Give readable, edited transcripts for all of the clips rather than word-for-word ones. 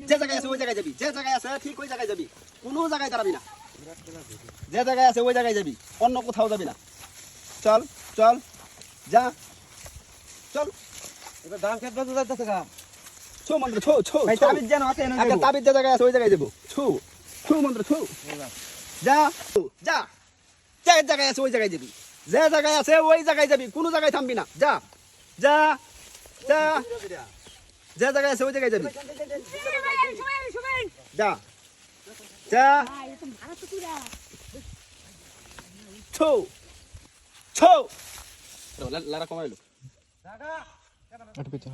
যে জায়গায় আছে ওই জায়গায় যাবি, যে জায়গায় আছে ঠিক ওই জায়গায় যাবি, কোনো জায়গায় দাঁড়াবি না। যে জায়গায় আছে ওই জায়গায় যাবি, অন্য কোথাও যাবি না। চল চল যা চল। এবার ধান খেত বাজু যাইতেছে গা। ছু মন্ত্র ছু ছু ভাই তাবিজ যেন আছে এনে একটা দেবো। তাবিজ যে জায়গায় আছে ওই জায়গায় যাবো। ছু ছু মন্ত্র ছু যা যা, যে জায়গায় আছে ওই জায়গায় যাবি, যে জায়গায় আছে ওই জায়গায় যাবি, কোনো জায়গায় থামবি না। যা যা যা, যে জায়গায় আছে ওই জায়গায় যাবি। যা যা ছু ছু লারা কমাইলো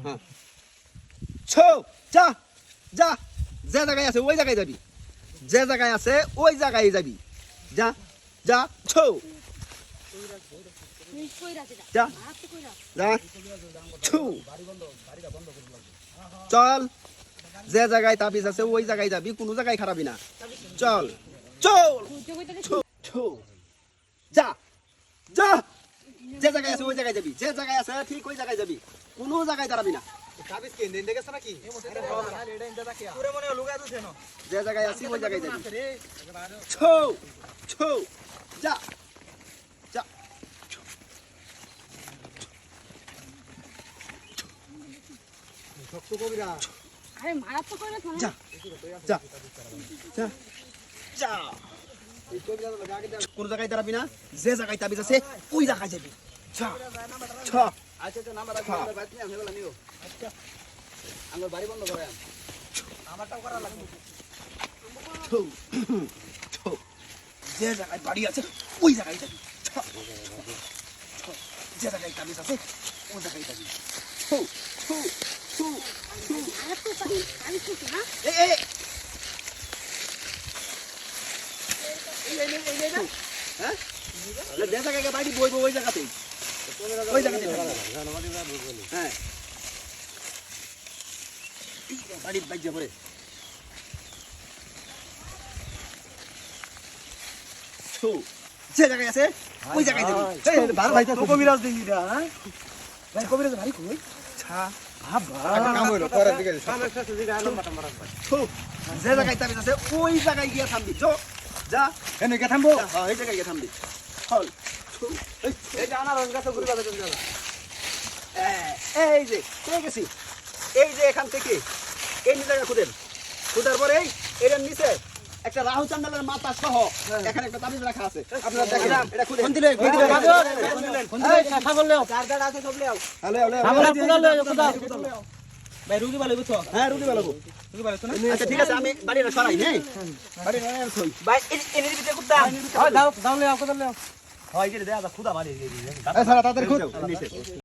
হ্যাঁ ছু যা যা, যে জায়গায় আছে ওই জায়গায় যাবি, যে জায়গায় আছে ওই জায়গায় যাবি। যা যা ছু যা যা ছু চল, যে জায়গায় তাবিজ আছে ওই জায়গায় যাবি, কোনো জায়গায় খারাপি না। চল চল ছু ছু যা যা, যে জায়গায় আছে ওই জায়গায় যাবি, যে জায়গায় আছে ঠিক ওই জায়গায় যাবি, কোনো জায়গায় দাঁড়াবি না। তাবিজ কে দেন দেখছ নাকি? পুরো মনে লুগা দিছে না। যে জায়গায় আছি ওই জায়গায় যাবি। ছু ছু যা যা শক্ত কবিরা। আরে মারাত্মক করে না। যা যা যা যা, এই কবিরা তো লাগা আগে কোন জায়গায় দাঁড়াবি না, যে জায়গায় তাবিজ আছে ওই জায়গায় যাবি। যা ছ আচ্ছা আচ্ছা নাম্বার আছে আমাদের বাড়িতে আমি বলা নিও। আচ্ছা আমার বাড়ি বন্ধ করে আমারটাও করা লাগবে। ছু ছু, যে জায়গায় বাড়ি আছে ওই জায়গায় যাবি। ছ ছ, যে জায়গায় তাবিজ আছে ওই জায়গায় যাবি। ছু ছু ছু ছু মারাত্মক করে আমি কিছু না। এই এই হ্যাঁ, যে জায়গায় বাড়ি বইবো ওই জায়গাতেই, ওই জায়গাতেই হ্যাঁ বাড়ির বাইর যাবো রে। ছু, যে জায়গায় আছে ওই জায়গায় যাবি। ভালো ভাই তো কবিরাজ দেখি দা হ্যাঁ ভাই কবিরাজ ভারী কই ছা একটা কাম হইলো পরের দিকে সামনের সাথে দিকে আলো মাথা মারা ভাই ছু, যে জায়গায় তাবিজ আছে ওই জায়গায় গিয়ে থামবি। যা যা এনে কে থামবো হ্যাঁ, এই জায়গায় গিয়ে থামবি। চল ছু, এই যে আনারস গাছে ঘুরে বাজে তুমি যাবা এই যে পেয়ে গেছি, এই যে এখান থেকে এই জায়গা খুদেন, খুদার পরে এর নিচে একটা রাহু চান্দালের মাথা সহ এখানে একটা তাবিজ রাখা আছে। আপনারা দেখেন এটা খুদেন। কোন দিলে ছাগল লেও চার দাঁড় আছে সব লেও হ্যালো হ্যালো আমরা কোদাল লেও কোদাল ভাই রুগী ভালো বুঝছো হ্যাঁ রুটি ভালো রুগী ভালো তো না আচ্ছা ঠিক আছে, আমি বাড়িটা সরাই হ্যাঁ বাড়ি সরাই ভাই এনে দিতে কুত্তা দাও দাও লেও কোদাল লেও হয় যে দেয়া খুদা বাড়ি এই সারা তাদের খুদ